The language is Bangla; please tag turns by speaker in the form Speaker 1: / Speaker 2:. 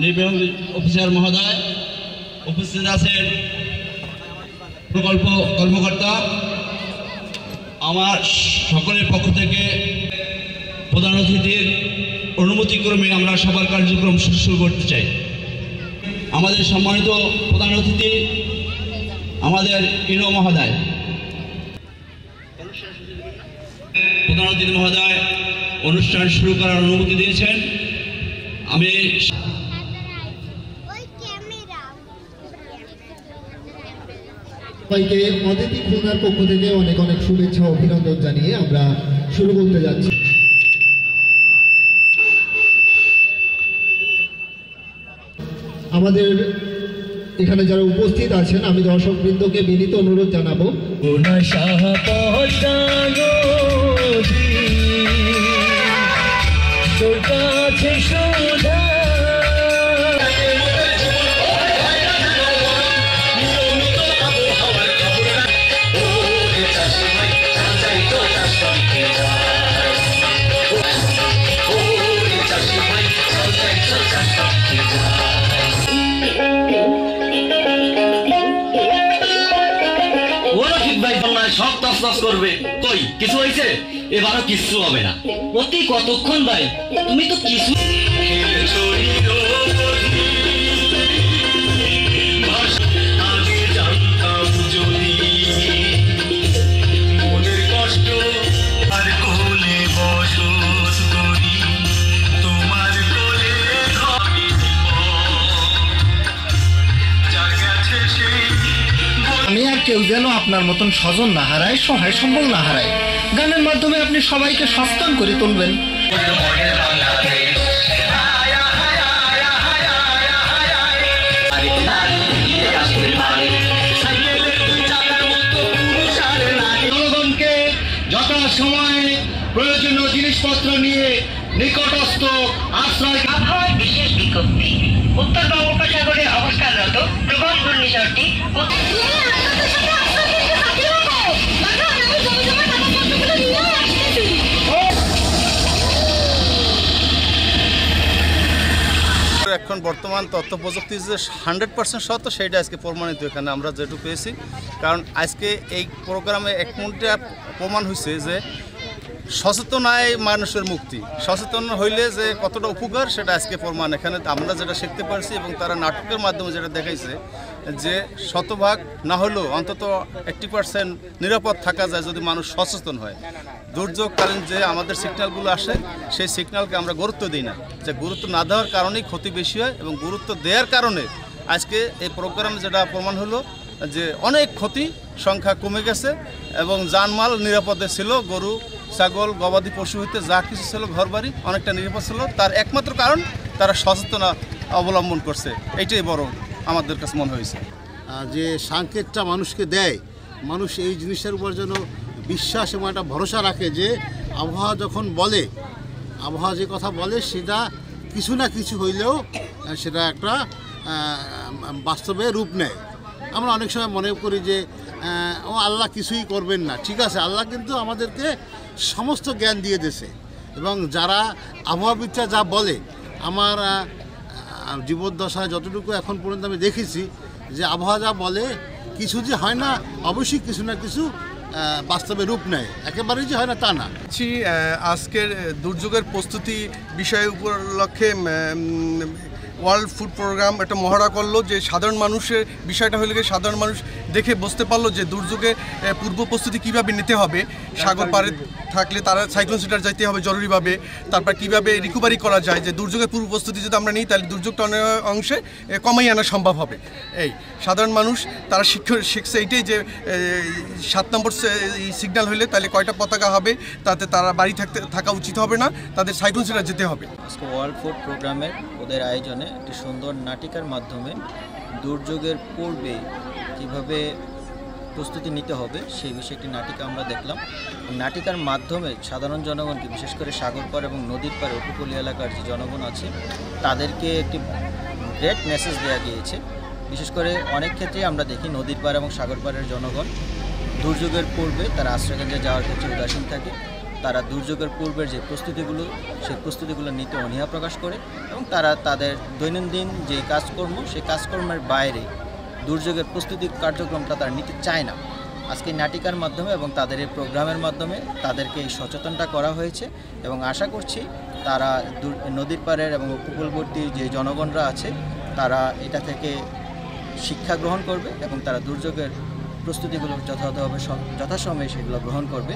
Speaker 1: নির্বাহী অফিসার মহোদয়, উপস্থিত আছেন প্রকল্প কর্মকর্তা, আমার সকলের পক্ষ থেকে প্রধান অতিথির অনুমতিক্রমে আমরা সবার কার্যক্রম শুরু করতে চাই। আমাদের সম্মানিত প্রধান অতিথি আমাদের ইনো মহোদয়, প্রধান অতিথি মহোদয় অনুষ্ঠান শুরু করার অনুমতি দিয়েছেন। আমি
Speaker 2: সবাইকে অতিথি খুলনার পক্ষ থেকে অনেক অনেক শুভেচ্ছা অভিনন্দন জানিয়ে আমরা শুরু করতে যাচ্ছি। আমাদের এখানে যারা উপস্থিত আছেন আমি দর্শকবৃন্দকে বিনীত অনুরোধ জানাবো,
Speaker 3: সব তসনস করবে, কই কিছু হয়েছে? এবারও কিছু হবে না। অতি কতক্ষণ ভাই, তুমি তো কিছু
Speaker 2: আমি আর কেউ যেন আপনার মতন স্বজন না হারায়, সহায় সম্বল না হারায়। গানের মাধ্যমে আপনি সবাইকে সচেতন করে তুলবেন।
Speaker 3: জনগণকে যথাসময়ে প্রয়োজনীয় জিনিসপত্র নিয়ে নিকটস্থ আশ্রয়।
Speaker 4: আবহাওয়ার বিশেষ বিজ্ঞপ্তি, উত্তর বঙ্গোপসাগরে অবস্থানরত প্রবল ঘূর্ণিঝড়টি
Speaker 5: এখন বর্তমান তথ্য প্রযুক্তি যে 100% সত্য সেটা আজকে প্রমাণিত এখানে আমরা যেটুকু পেয়েছি। কারণ আজকে এই প্রোগ্রামে এক মিনিটে প্রমাণ হয়েছে যে সচেতনায় মানুষের মুক্তি, সচেতন হইলে যে কতটা উপকার সেটা আজকে প্রমাণ এখানে আমরা যেটা শিখতে পারছি। এবং তারা নাটকের মাধ্যমে যেটা দেখাইছে যে শতভাগ না হলেও অন্তত 80% নিরাপদ থাকা যায় যদি মানুষ সচেতন হয়। দুর্যোগকালীন যে আমাদের সিগন্যালগুলো আসে সেই সিগন্যালকে আমরা গুরুত্ব দিই না, যে গুরুত্ব না দেওয়ার কারণেই ক্ষতি বেশি হয়। এবং গুরুত্ব দেওয়ার কারণে আজকে এই প্রোগ্রামে যেটা প্রমাণ হলো যে অনেক ক্ষতি সংখ্যা কমে গেছে এবং জানমাল নিরাপদে ছিল। গরু, ছাগল, গবাদি পশু হইতে যা কিছু ছিল, ঘরবাড়ি অনেকটা নিরাপদ ছিল। তার একমাত্র কারণ তারা সচেতনতা অবলম্বন করছে, এইটাই বড় আমাদের কাছে মনে হয়েছে।
Speaker 6: যে সংকেতটা মানুষকে দেয়, মানুষ এই জিনিসের উপর যেন বিশ্বাস এবং একটা ভরসা রাখে যে আবহাওয়া যখন বলে, আবহাওয়া যে কথা বলে সেটা কিছু না কিছু হইলেও সেটা একটা বাস্তবে রূপ নেয়। আমরা অনেক সময় মনে করি যে ও আল্লাহ কিছুই করবেন না। ঠিক আছে, আল্লাহ কিন্তু আমাদেরকে সমস্ত জ্ঞান দিয়ে দিয়েছে। এবং যারা আবহাওয়াবিদরা যা বলে, আমার জীবদ্দশায় যতটুকু এখন পর্যন্ত আমি দেখেছি যে আবহাওয়া যা বলে কিছু যে হয় না, অবশ্যই কিছু না কিছু বাস্তবে রূপ নেয়, একেবারেই যে হয় না তা না।
Speaker 5: আজকের দুর্যোগের প্রস্তুতি বিষয় উপলক্ষে ওয়ার্ল্ড ফুড প্রোগ্রাম একটা মহড়া করলো, যে সাধারণ মানুষের বিষয়টা হলে সাধারণ মানুষ দেখে বুঝতে পারলো যে দুর্যোগে পূর্ব প্রস্তুতি কীভাবে নিতে হবে। সাগর পাড়ে থাকলে তারা সাইক্লোন সেন্টার যাইতে হবে জরুরিভাবে, তারপর কীভাবে রিকভারি করা যায়। যে দুর্যোগের পূর্ব প্রস্তুতি যদি আমরা নিই তাহলে দুর্যোগটা অনেক অংশে কমাই আনা সম্ভব হবে। এই সাধারণ মানুষ তারা শিখছে এইটাই যে 7 নম্বর সিগন্যাল হলে তাহলে কয়টা পতাকা হবে, তাতে তারা বাড়ি থাকা উচিত হবে না, তাদের সাইক্লোন সেন্টার যেতে হবে।
Speaker 7: ওয়ার্ল্ড ফুড প্রোগ্রামের ওদের আয়োজনে একটি সুন্দর নাটিকার মাধ্যমে দুর্যোগের পূর্বে কীভাবে প্রস্তুতি নিতে হবে সেই বিষয়ে একটি নাটিকা আমরা দেখলাম। নাটিকার মাধ্যমে সাধারণ জনগণকে, বিশেষ করে সাগর পাড় এবং নদীর পাড়ে উপকূলীয় এলাকার যে জনগণ আছে তাদেরকে একটি গ্রেট মেসেজ দেওয়া গিয়েছে। বিশেষ করে অনেক ক্ষেত্রে আমরা দেখি নদীর পাড় এবং সাগর পাড়ের জনগণ দুর্যোগের পূর্বে তারা আশ্রয়কেন্দ্রে যাওয়ার ক্ষেত্রে উদাসীন থাকে। তারা দুর্যোগের পূর্বের যে প্রস্তুতিগুলো সেই প্রস্তুতিগুলো নিতে অনীহা প্রকাশ করে এবং তারা তাদের দৈনন্দিন যে কাজকর্ম সেই কাজকর্মের বাইরে দুর্যোগের প্রস্তুতি কার্যক্রমটা তারা নিতে চায় না। আজকে নাটিকার মাধ্যমে এবং তাদের এই প্রোগ্রামের মাধ্যমে তাদেরকে এই সচেতনটা করা হয়েছে এবং আশা করছি তারা নদীর পাড়ের এবং উপকূলবর্তী যে জনগণরা আছে তারা এটা থেকে শিক্ষা গ্রহণ করবে এবং তারা দুর্যোগের প্রস্তুতিগুলো যথাযথভাবে যথাসময়ে সেগুলো গ্রহণ করবে।